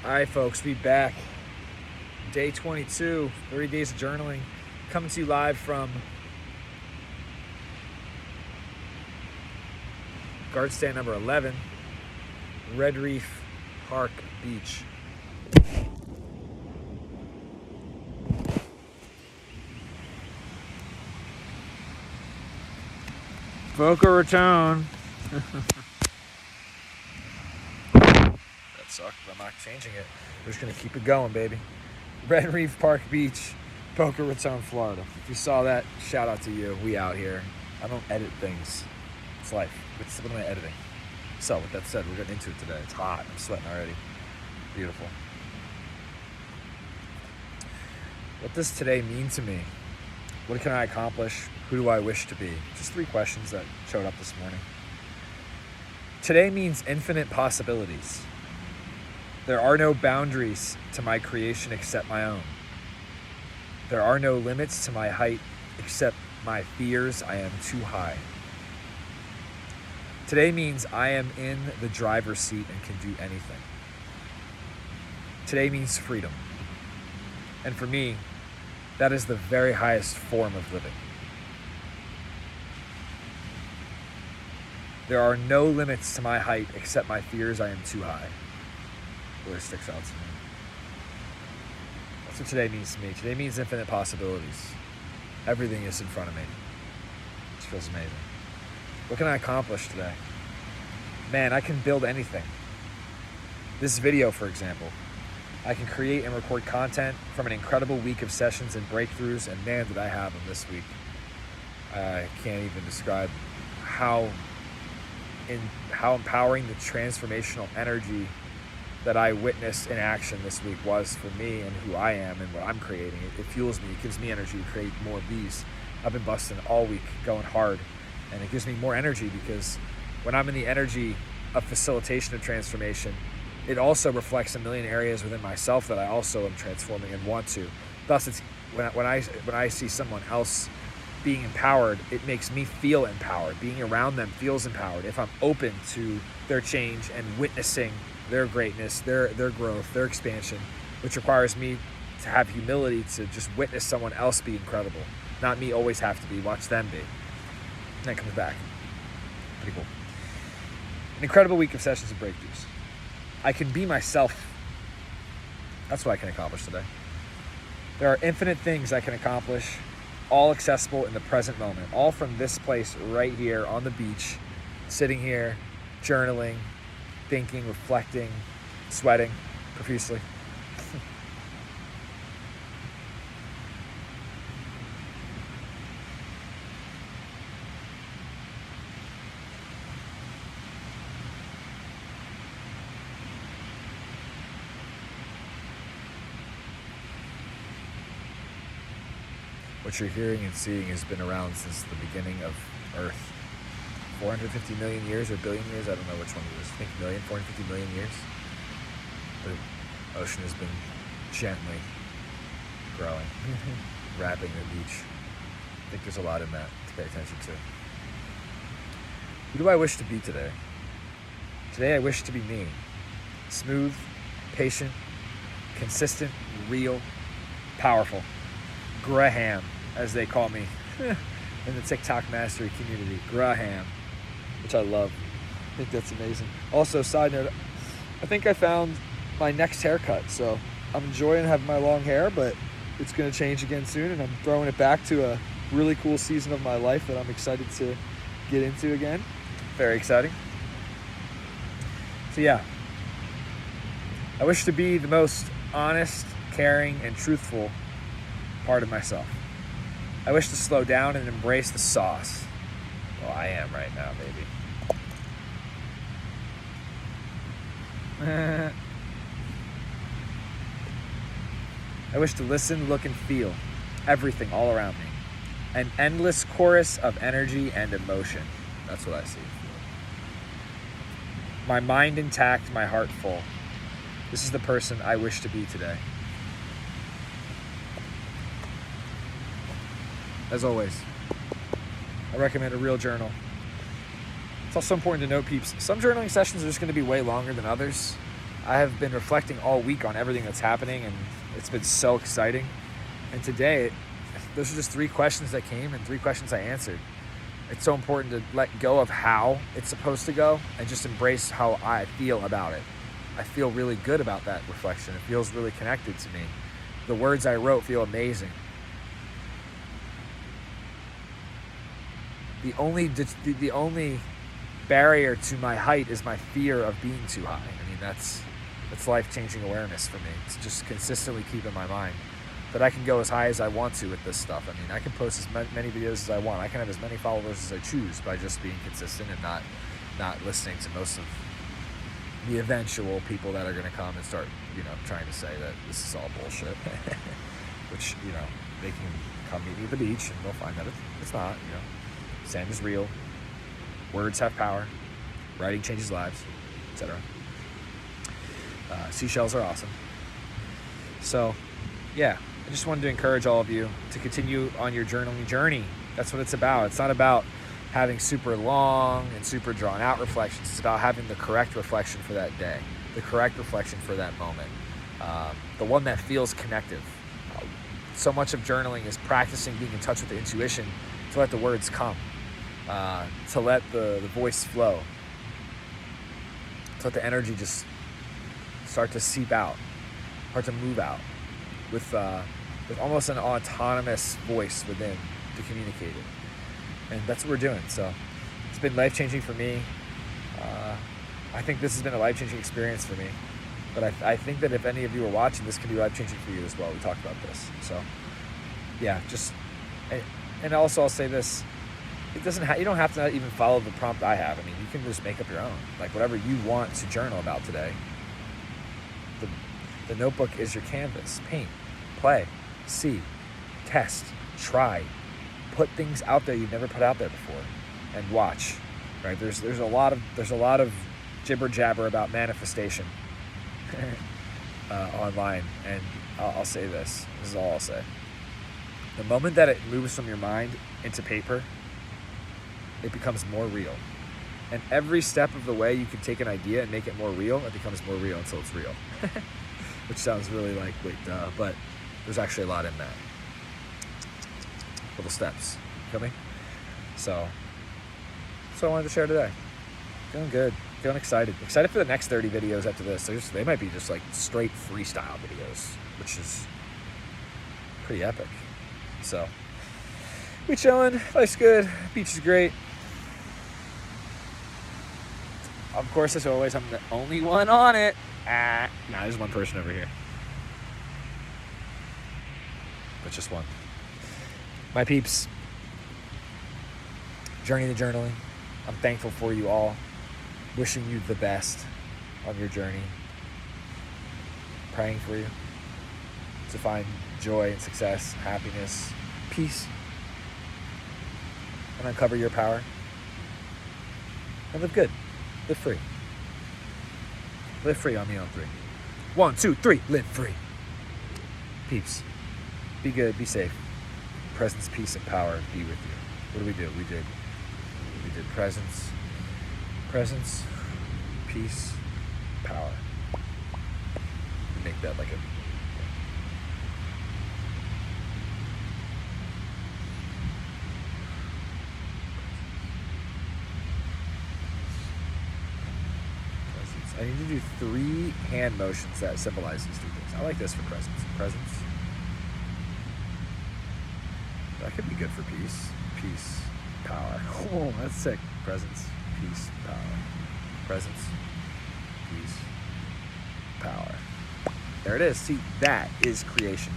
All right, folks, we back. Day 22, 30 days of journaling, coming to you live from guard stand number 11, Red Reef Park Beach. Boca Raton. That sucked, but I'm not changing it. We're just gonna keep it going, baby. Red Reef Park Beach, Boca Raton, Florida. If you saw that, shout out to you. We out here. I don't edit things. It's life. What am I editing? So, with that said, we're getting into it today. It's hot. I'm sweating already. Beautiful. What does today mean to me? What can I accomplish? Who do I wish to be? Just 3 questions that showed up this morning. Today means infinite possibilities. There are no boundaries to my creation except my own. There are no limits to my height except my fears I am too high. Today means I am in the driver's seat and can do anything. Today means freedom. And for me, that is the very highest form of living. There are no limits to my height except my fears I am too high. Really sticks out to me. That's what today means to me. Today means infinite possibilities. Everything is in front of me. It feels amazing. What can I accomplish today? Man, I can build anything. This video, for example. I can create and record content from an incredible week of sessions and breakthroughs, and man, did I have them this week. I can't even describe how empowering the transformational energy that I witnessed in action this week was for me and who I am and what I'm creating. It fuels me. It gives me energy to create more of these. I've been busting all week, going hard, and it gives me more energy because when I'm in the energy of facilitation of transformation, it also reflects a million areas within myself that I also am transforming and want to. Thus, it's when I see someone else being empowered, it makes me feel empowered. Being around them feels empowered. If I'm open to their change and witnessing their greatness, their growth, their expansion, which requires me to have humility to just witness someone else be incredible. Not me always have to be, watch them be. And then it comes back. Pretty cool. An incredible week of sessions and breakthroughs. I can be myself. That's what I can accomplish today. There are infinite things I can accomplish, all accessible in the present moment, all from this place right here on the beach, sitting here, journaling, thinking, reflecting, sweating profusely. What you're hearing and seeing has been around since the beginning of Earth. 450 million years or billion years, I don't know which one it is. I think 450 million years. The ocean has been gently growing, wrapping the beach. I think there's a lot in that to pay attention to. Who do I wish to be today? Today I wish to be me. Smooth, patient, consistent, real, powerful. Graham, as they call me in the TikTok mastery community. Graham, which I love. I think that's amazing. Also, side note, I think I found my next haircut. So I'm enjoying having my long hair, but it's going to change again soon. And I'm throwing it back to a really cool season of my life that I'm excited to get into again. Very exciting. So yeah, I wish to be the most honest, caring, and truthful part of myself. I wish to slow down and embrace the sauce. Well, I am right now, baby. I wish to listen, look, and feel everything all around me. An endless chorus of energy and emotion. That's what I see. My mind intact, my heart full. This is the person I wish to be today. As always, I recommend a real journal. It's also important to note, peeps, some journaling sessions are just going to be way longer than others. I have been reflecting all week on everything that's happening, and it's been so exciting. And today, those are just 3 questions that came and 3 questions I answered. It's so important to let go of how it's supposed to go and just embrace how I feel about it. I feel really good about that reflection. It feels really connected to me. The words I wrote feel amazing. The only barrier to my height is my fear of being too high. I mean, that's life-changing awareness for me. It's just consistently keep in my mind that I can go as high as I want to with this stuff. I mean, I can post as many videos as I want. I can have as many followers as I choose by just being consistent and not listening to most of the eventual people that are going to come and start, trying to say that this is all bullshit. Which, they can come meet me at the beach and they'll find that it's not, Sand is real. Words have power. Writing changes lives, etc. Seashells are awesome. So, yeah, I just wanted to encourage all of you to continue on your journaling journey. That's what it's about. It's not about having super long and super drawn out reflections. It's about having the correct reflection for that day, the correct reflection for that moment, the one that feels connective. So much of journaling is practicing being in touch with the intuition to let the words come, to let the voice flow, to let the energy just start to seep out, start to move out with almost an autonomous voice within to communicate it. And that's what we're doing. So it's been life-changing for me. I think this has been a life-changing experience for me. But I think that if any of you are watching, this can be life-changing for you as well. We talked about this. So, yeah, and also I'll say this. It doesn't. You don't have to even follow the prompt I have. I mean, you can just make up your own. Like, whatever you want to journal about today. The notebook is your canvas. Paint, play, see, test, try. Put things out there you've never put out there before, and watch. Right? There's a lot of jibber jabber about manifestation online, and I'll say this. This is all I'll say. The moment that it moves from your mind into paper, it becomes more real. And every step of the way you can take an idea and make it more real, it becomes more real until it's real. Which sounds really like, wait, duh, but there's actually a lot in that. Little steps. Feel me? So I wanted to share today. Feeling good. Feeling excited. Excited for the next 30 videos after this. They might be just like straight freestyle videos, which is pretty epic. So, we chilling. Life's good. Beach is great. Of course, as always, I'm the only one on it. There's one person over here. But just one. My peeps, journey to journaling. I'm thankful for you all. Wishing you the best on your journey. Praying for you to find joy and success, happiness, peace, and uncover your power. And live good. Live free. Live free on the on 3. 1, 2, 3. Live free. Peeps. Be good. Be safe. Presence, peace, and power be with you. What do? We did presence, peace, power. Make that like a... Presence. I need to do 3 hand motions that symbolize these 3 things. I like this for presence. Presence. That could be good for peace. Peace, power. Oh, that's sick. Presence, peace, power. Presence, peace, power. There it is. See, that is creation.